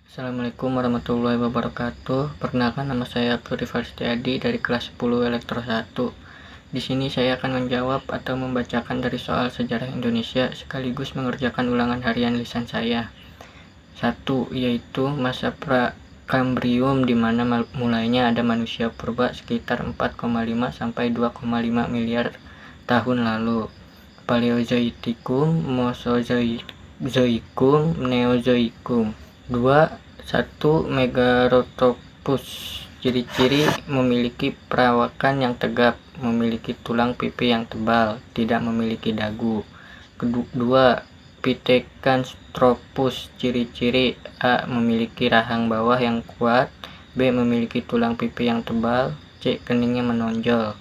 Assalamualaikum warahmatullahi wabarakatuh. Perkenalkan, nama saya Abdul Rifal Setiadi dari kelas 10 Elektro 1. Di sini saya akan menjawab atau membacakan dari soal sejarah Indonesia sekaligus mengerjakan ulangan harian lisan saya. 1. Yaitu masa Prakambrium, di mana mulainya ada manusia purba sekitar 4,5 sampai 2,5 miliar tahun lalu. Paleozoikum, Mesozoikum, Neozoikum. 2. 1. Megaroptopus. Ciri-ciri: memiliki perawakan yang tegap, memiliki tulang pipi yang tebal, tidak memiliki dagu. 2. Pithecanthropus. Ciri-ciri: A. Memiliki rahang bawah yang kuat, B. Memiliki tulang pipi yang tebal, C. Keningnya menonjol.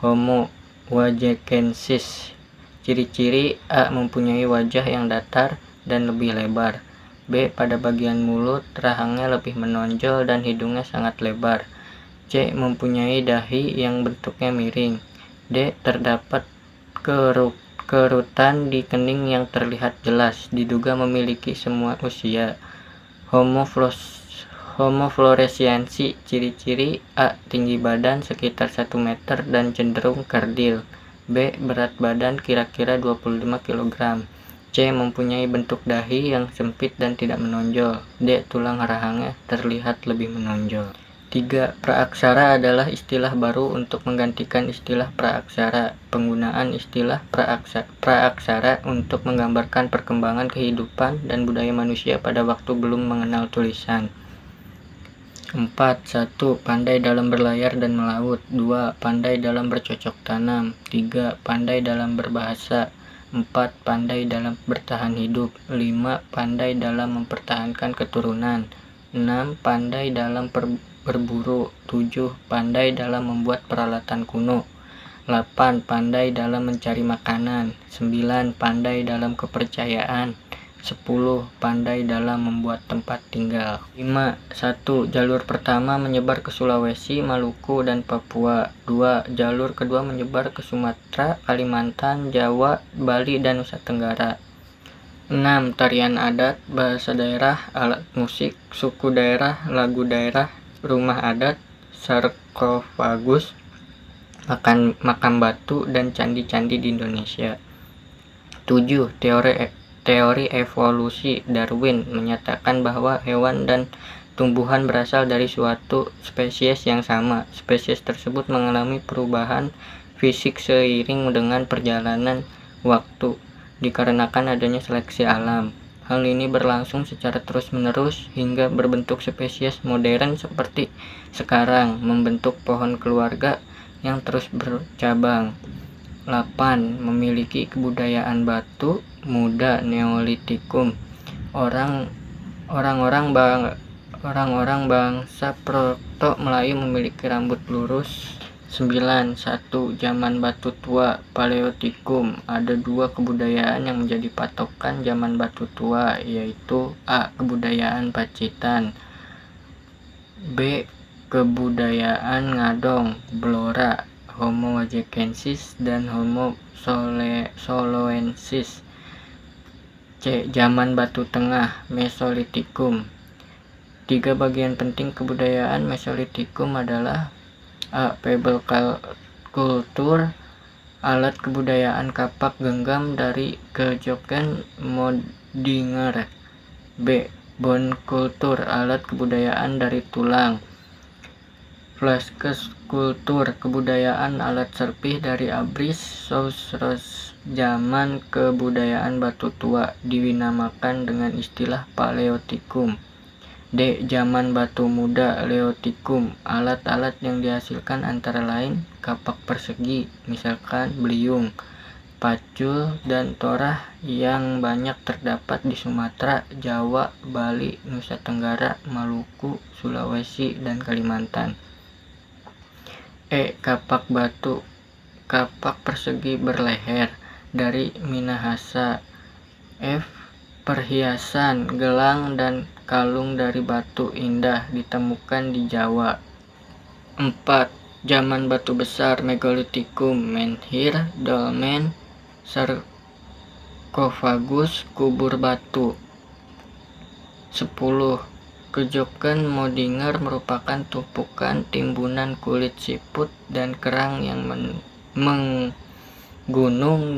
Homo wajekensis. Ciri-ciri: A. Mempunyai wajah yang datar dan lebih lebar, B. Pada bagian mulut, rahangnya lebih menonjol dan hidungnya sangat lebar, C. Mempunyai dahi yang bentuknya miring, D. Terdapat kerutan di kening yang terlihat jelas, diduga memiliki semua usia. Homo floresiensis. Ciri-ciri: A. Tinggi badan sekitar 1 meter dan cenderung kerdil, B. Berat badan kira-kira 25 kg, C. Mempunyai bentuk dahi yang sempit dan tidak menonjol, D. Tulang rahangnya terlihat lebih menonjol. 3. Praaksara adalah istilah baru untuk menggantikan istilah praaksara. Penggunaan istilah praaksara untuk menggambarkan perkembangan kehidupan dan budaya manusia pada waktu belum mengenal tulisan. 4. 1. Pandai dalam berlayar dan melaut. 2. Pandai dalam bercocok tanam. 3. Pandai dalam berbahasa. 4. Pandai dalam bertahan hidup. 5. Pandai dalam mempertahankan keturunan. 6. Pandai dalam berburu. 7. Pandai dalam membuat peralatan kuno. 8. Pandai dalam mencari makanan. 9. Pandai dalam kepercayaan. 10. Pandai dalam membuat tempat tinggal. 5. 1. Jalur pertama menyebar ke Sulawesi, Maluku, dan Papua. 2. Jalur kedua menyebar ke Sumatera, Kalimantan, Jawa, Bali, dan Nusa Tenggara. 6. Tarian adat, bahasa daerah, alat musik, suku daerah, lagu daerah, rumah adat, sarkofagus, makam batu, dan candi-candi di Indonesia. 7. Teori evolusi. Darwin menyatakan bahwa hewan dan tumbuhan berasal dari suatu spesies yang sama. Spesies tersebut mengalami perubahan fisik seiring dengan perjalanan waktu, dikarenakan adanya seleksi alam. Hal ini berlangsung secara terus-menerus hingga berbentuk spesies modern seperti sekarang, membentuk pohon keluarga yang terus bercabang. 8. Memiliki kebudayaan batu muda Neolitikum. Orang-orang bangsa Proto Melayu memiliki rambut lurus. 9. 1. Zaman batu tua Paleotikum. Ada 2 kebudayaan yang menjadi patokan zaman batu tua, yaitu A. Kebudayaan Pacitan, B. Kebudayaan Ngadong, Blora, Homo wajekensis, dan Homo soloensis. C. Zaman batu tengah Mesolitikum. 3 bagian penting kebudayaan Mesolitikum adalah: A. Pebble culture, alat kebudayaan kapak genggam dari Kejoken Modinger. B. Bone culture, alat kebudayaan dari tulang. Flasques kultur, kebudayaan alat serpih dari Abris. Sausros, zaman kebudayaan batu tua, dinamakan dengan istilah Paleotikum. D. Zaman batu muda Leotikum, alat-alat yang dihasilkan antara lain kapak persegi, misalkan beliung, pacul, dan torah yang banyak terdapat di Sumatera, Jawa, Bali, Nusa Tenggara, Maluku, Sulawesi, dan Kalimantan. E. Kapak batu, kapak persegi berleher dari Minahasa. F. Perhiasan, gelang, dan kalung dari batu indah ditemukan di Jawa. 4. Zaman batu besar Megalitikum, menhir, dolmen, sarkofagus, kubur batu. 10. Kejokan Modinger merupakan tumpukan timbunan kulit siput dan kerang yang menggunung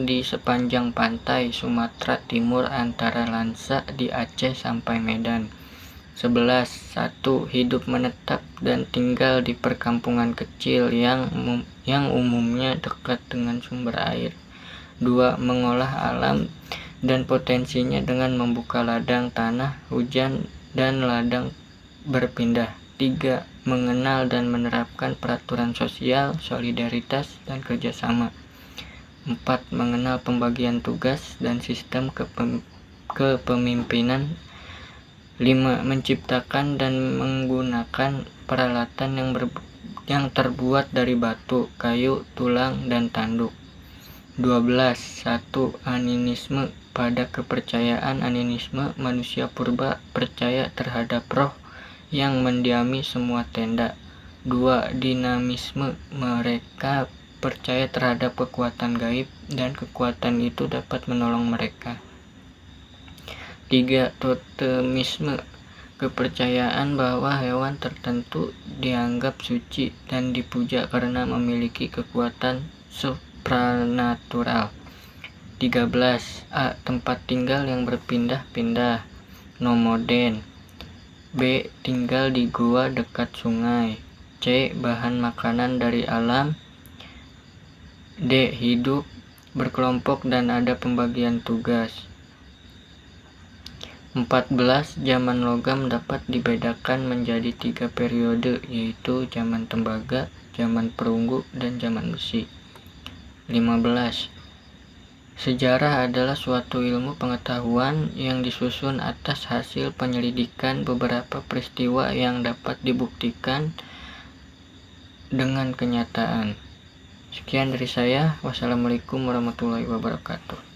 di sepanjang pantai Sumatera Timur antara Lansa di Aceh sampai Medan. 11. 1. Hidup menetap dan tinggal di perkampungan kecil yang umumnya dekat dengan sumber air. 2. Mengolah alam dan potensinya dengan membuka ladang tanah hujan dan ladang berpindah. 3. Mengenal dan menerapkan peraturan sosial, solidaritas, dan kerjasama. 4. Mengenal pembagian tugas dan sistem kepemimpinan. 5. Menciptakan dan menggunakan peralatan yang terbuat dari batu, kayu, tulang, dan tanduk. 12. 1. Animisme. Pada kepercayaan animisme, manusia purba percaya terhadap roh yang mendiami semua tenda. 2. Dinamisme. Mereka percaya terhadap kekuatan gaib dan kekuatan itu dapat menolong mereka. 3. Totemisme. Kepercayaan bahwa hewan tertentu dianggap suci dan dipuja karena memiliki kekuatan supranatural. 13. A. Tempat tinggal yang berpindah-pindah, nomaden. B. Tinggal di gua dekat sungai. C. Bahan makanan dari alam. D. Hidup berkelompok dan ada pembagian tugas. 14. Zaman logam dapat dibedakan menjadi 3 periode, yaitu zaman tembaga, zaman perunggu, dan zaman besi. 15. Sejarah adalah suatu ilmu pengetahuan yang disusun atas hasil penyelidikan beberapa peristiwa yang dapat dibuktikan dengan kenyataan. Sekian dari saya. Wassalamualaikum warahmatullahi wabarakatuh.